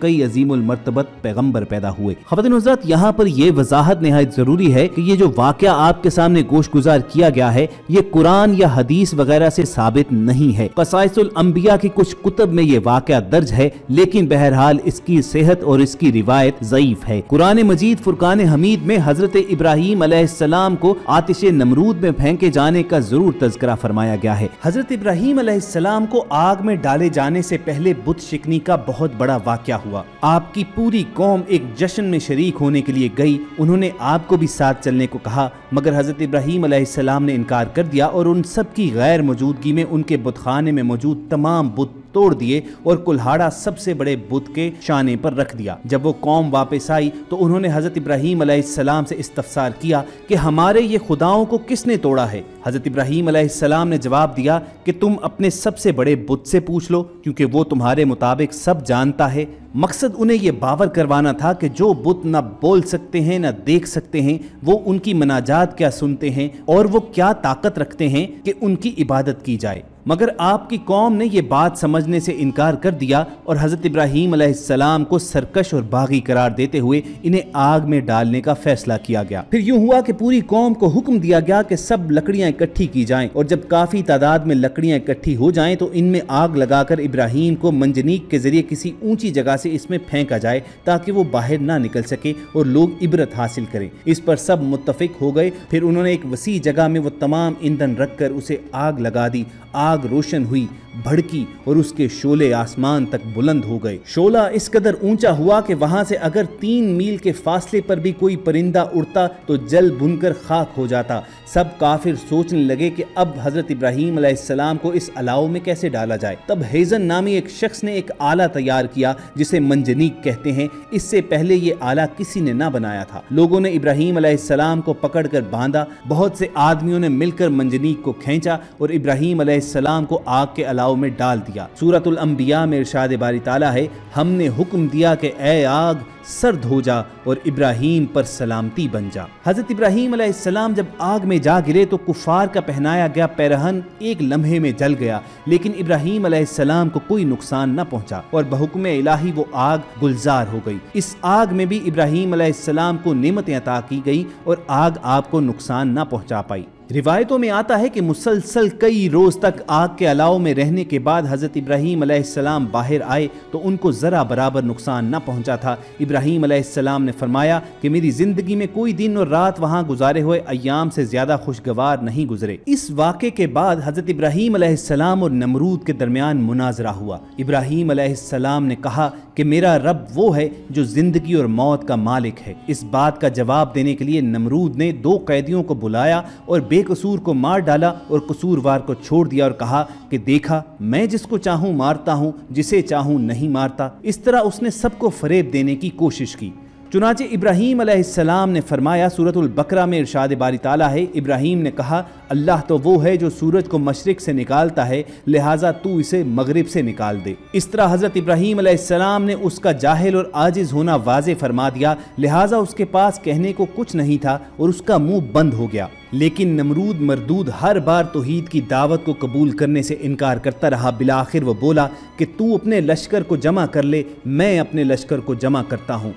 کئی عظیم المرتبت پیغمبر پیدا ہوئے۔ خواتین و حضرات، یہاں پر یہ وضاحت نہایت ضروری ہے کہ یہ جو واقعہ آپ کے سامنے گوش گزار کیا گیا ہے، یہ قرآن یا حدیث وغیرہ سے ثابت نہیں ہے۔ قصائص الانبیاء کی کچھ کتب میں یہ واقعہ درج ہے، لیکن بہرحال اس کی صحت اور اس کی روایت ضعیف ہے۔ قرآن مجید فرقان حمید میں حضرت ابراہیم علیہ السلام کو آتش نمرود میں پھینکے جانے کا ضرور تذکرہ فرمایا گیا ہے۔ حضرت ابراہیم علیہ السلام کو آگ میں ڈالے جانے سے پہلے بت شکنی کا بہت بڑا واقعہ ہوا۔ آپ کی پوری قوم ایک جشن میں شریک ہونے کے لیے گئی، انہوں نے آپ کو بھی ساتھ چلنے کو کہا، مگر حضرت ابراہیم علیہ السلام نے انکار کر دیا اور ان سب کی غیر موجودگی میں ان کے بت خانے میں موجود تمام بت توڑ دیے اور کلہاڑا سب سے بڑے بت کے شانے پر رکھ دیا۔ جب وہ قوم واپس آئی تو انہوں نے حضرت ابراہیم علیہ السلام سے استفسار کیا کہ ہمارے یہ خداؤں کو کس نے توڑا ہے؟ حضرت ابراہیم علیہ السلام نے جواب دیا کہ تم اپنے سب سے بڑے بت سے پوچھ لو، کیونکہ وہ تمہارے مطابق سب جانتا ہے۔ مقصد انہیں یہ باور کروانا تھا کہ جو بت نہ بول سکتے ہیں نہ دیکھ سکتے ہیں، وہ ان کی مناجات کیا سنتے ہیں اور وہ کیا طاقت رکھتے ہیں کہ ان کی عبادت کی جائے۔ مگر آپ کی قوم نے یہ بات سمجھنے سے انکار کر دیا اور حضرت ابراہیم علیہ السلام کو سرکش اور باغی قرار دیتے ہوئے انہیں آگ میں ڈالنے کا فیصلہ کیا گیا۔ پھر یوں ہوا کہ پوری قوم کو حکم دیا گیا کہ سب لکڑیاں اکٹھی کی جائیں، اور جب کافی تعداد میں لکڑیاں اکٹھی ہو جائیں تو ان میں آگ لگا کر ابراہیم کو منجنیق کے ذریعے کسی اونچی جگہ سے اس میں پھینکا جائے تاکہ وہ باہر نہ نکل سکے اور لوگ عبرت حاصل کریں۔ اس پر سب متفق ہو گئے۔ پھر انہوں نے ایک وسیع جگہ میں وہ تمام ایندھن رکھ کر اسے آگ لگا دی۔ آگ روشن ہوئی، بھڑکی اور اس کے شعلے آسمان تک بلند ہو گئے۔ شعلہ اس قدر اونچا ہوا کہ وہاں سے اگر 3 میل کے فاصلے پر بھی کوئی پرندہ اڑتا تو جل بھن کر خاک ہو جاتا۔ سب کافر سوچنے لگے کہ اب حضرت ابراہیم علیہ السلام کو اس الاؤ میں کیسے ڈالا جائے۔ تب ہیزن نامی ایک شخص نے ایک آلہ تیار کیا جسے منجنیق کہتے ہیں۔ اس سے پہلے یہ آلہ کسی نے نہ بنایا تھا۔ لوگوں نے ابراہیم علیہ السلام کو پکڑ کر باندھا۔ بہت سے آدمیوں نے مل کر منجنیق کو کھینچا اور ابراہیم علیہ السلام کو آگ کے الاؤ میں ڈال دیا۔ سورۃ الانبیاء میں ارشاد باری تعالیٰ ہے، ہم نے حکم دیا کہ اے آگ سرد ہو جا اور ابراہیم پر سلامتی بن جا۔ حضرت ابراہیم علیہ السلام جب آگ میں جا گرے تو کفار کا پہنایا گیا پیرہن ایک لمحے میں جل گیا، لیکن ابراہیم علیہ السلام کو کوئی نقصان نہ پہنچا اور بحکم الہی وہ آگ گلزار ہو گئی۔ اس آگ میں بھی ابراہیم علیہ السلام کو نعمتیں عطا کی گئی اور آگ آپ کو نقصان نہ پہنچا پائی۔ روایتوں میں آتا ہے کہ مسلسل کئی روز تک آگ کے الاؤ میں رہنے کے بعد حضرت ابراہیم علیہ السلام باہر آئے تو ان کو ذرا برابر نقصان نہ پہنچا تھا۔ ابراہیم علیہ السلام نے فرمایا کہ میری زندگی میں کوئی دن اور رات وہاں گزارے ہوئے ایام سے زیادہ خوشگوار نہیں گزرے۔ اس واقعے کے بعد حضرت ابراہیم علیہ السلام اور نمرود کے درمیان مناظرہ ہوا۔ ابراہیم علیہ السلام نے کہا کہ میرا رب وہ ہے جو زندگی اور موت کا مالک ہے۔ اس بات کا جواب دینے کے لیے نمرود نے 2 قیدیوں کو بلایا اور بے قصور کو مار ڈالا اور قصوروار کو چھوڑ دیا اور کہا کہ دیکھا میں جس کو چاہوں مارتا ہوں، جسے چاہوں نہیں مارتا۔ اس طرح اس نے سب کو فریب دینے کی کوشش کی۔ چنانچہ ابراہیم علیہ السلام نے فرمایا، سورۃ البقرہ میں ارشاد باری تعالیٰ ہے، ابراہیم نے کہا اللہ تو وہ ہے جو سورج کو مشرق سے نکالتا ہے، لہٰذا تو اسے مغرب سے نکال دے۔ اس طرح حضرت ابراہیم علیہ السلام نے اس کا جاہل اور عاجز ہونا واضح فرما دیا، لہٰذا اس کے پاس کہنے کو کچھ نہیں تھا اور اس کا منہ بند ہو گیا۔ لیکن نمرود مردود ہر بار توحید کی دعوت کو قبول کرنے سے انکار کرتا رہا۔ بالآخر وہ بولا کہ تو اپنے لشکر کو جمع کر لے، میں اپنے لشکر کو جمع کرتا ہوں۔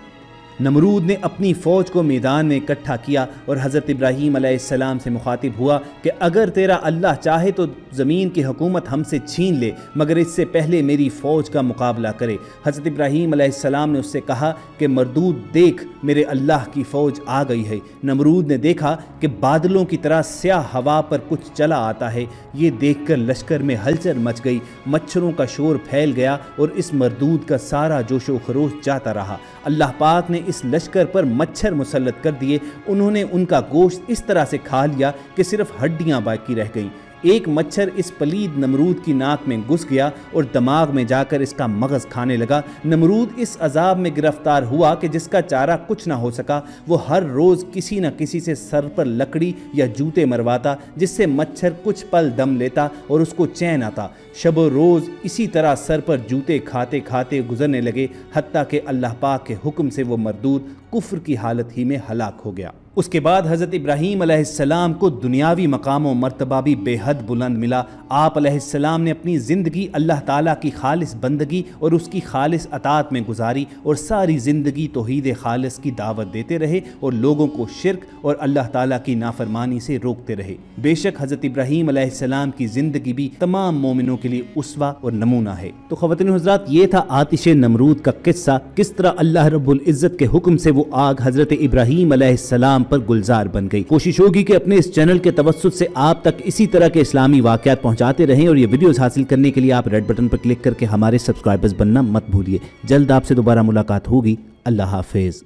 نمرود نے اپنی فوج کو میدان میں اکٹھا کیا اور حضرت ابراہیم علیہ السلام سے مخاطب ہوا کہ اگر تیرا اللہ چاہے تو زمین کی حکومت ہم سے چھین لے، مگر اس سے پہلے میری فوج کا مقابلہ کرے۔ حضرت ابراہیم علیہ السلام نے اس سے کہا کہ مردود دیکھ میرے اللہ کی فوج آ گئی ہے۔ نمرود نے دیکھا کہ بادلوں کی طرح سیاہ ہوا پر کچھ چلا آتا ہے۔ یہ دیکھ کر لشکر میں ہلچل مچ گئی، مچھروں کا شور پھیل گیا اور اس مردود کا سارا جوش و خروش جاتا رہا۔ اللہ پاک نے اس لشکر پر مچھر مسلط کر دیے، انہوں نے ان کا گوشت اس طرح سے کھا لیا کہ صرف ہڈیاں باقی رہ گئیں۔ ایک مچھر اس پلید نمرود کی ناک میں گھس گیا اور دماغ میں جا کر اس کا مغز کھانے لگا۔ نمرود اس عذاب میں گرفتار ہوا کہ جس کا چارہ کچھ نہ ہو سکا۔ وہ ہر روز کسی نہ کسی سے سر پر لکڑی یا جوتے مرواتا، جس سے مچھر کچھ پل دم لیتا اور اس کو چین آتا۔ شب و روز اسی طرح سر پر جوتے کھاتے کھاتے گزرنے لگے، حتیٰ کہ اللہ پاک کے حکم سے وہ مردود کفر کی حالت ہی میں ہلاک ہو گیا۔ اس کے بعد حضرت ابراہیم علیہ السلام کو دنیاوی مقام و مرتبہ بھی بے حد بلند ملا۔ آپ علیہ السلام نے اپنی زندگی اللہ تعالیٰ کی خالص بندگی اور اس کی خالص اطاعت میں گزاری اور ساری زندگی توحید خالص کی دعوت دیتے رہے اور لوگوں کو شرک اور اللہ تعالیٰ کی نافرمانی سے روکتے رہے۔ بے شک حضرت ابراہیم علیہ السلام کی زندگی بھی تمام مومنوں کے لیے اسوہ اور نمونہ ہے۔ تو خواتین و حضرات، یہ تھا آتش نمرود کا قصہ، کس طرح اللہ رب العزت کے حکم سے وہ آگ حضرت ابراہیم علیہ السلام پر گلزار بن گئی۔ کوشش ہوگی کہ اپنے اس چینل کے توسط سے آپ تک اسی طرح کے اسلامی واقعات پہنچاتے رہیں، اور یہ ویڈیوز حاصل کرنے کے لیے آپ ریڈ بٹن پر کلک کر کے ہمارے سبسکرائبرز بننا مت بھولیے۔ جلد آپ سے دوبارہ ملاقات ہوگی۔ اللہ حافظ۔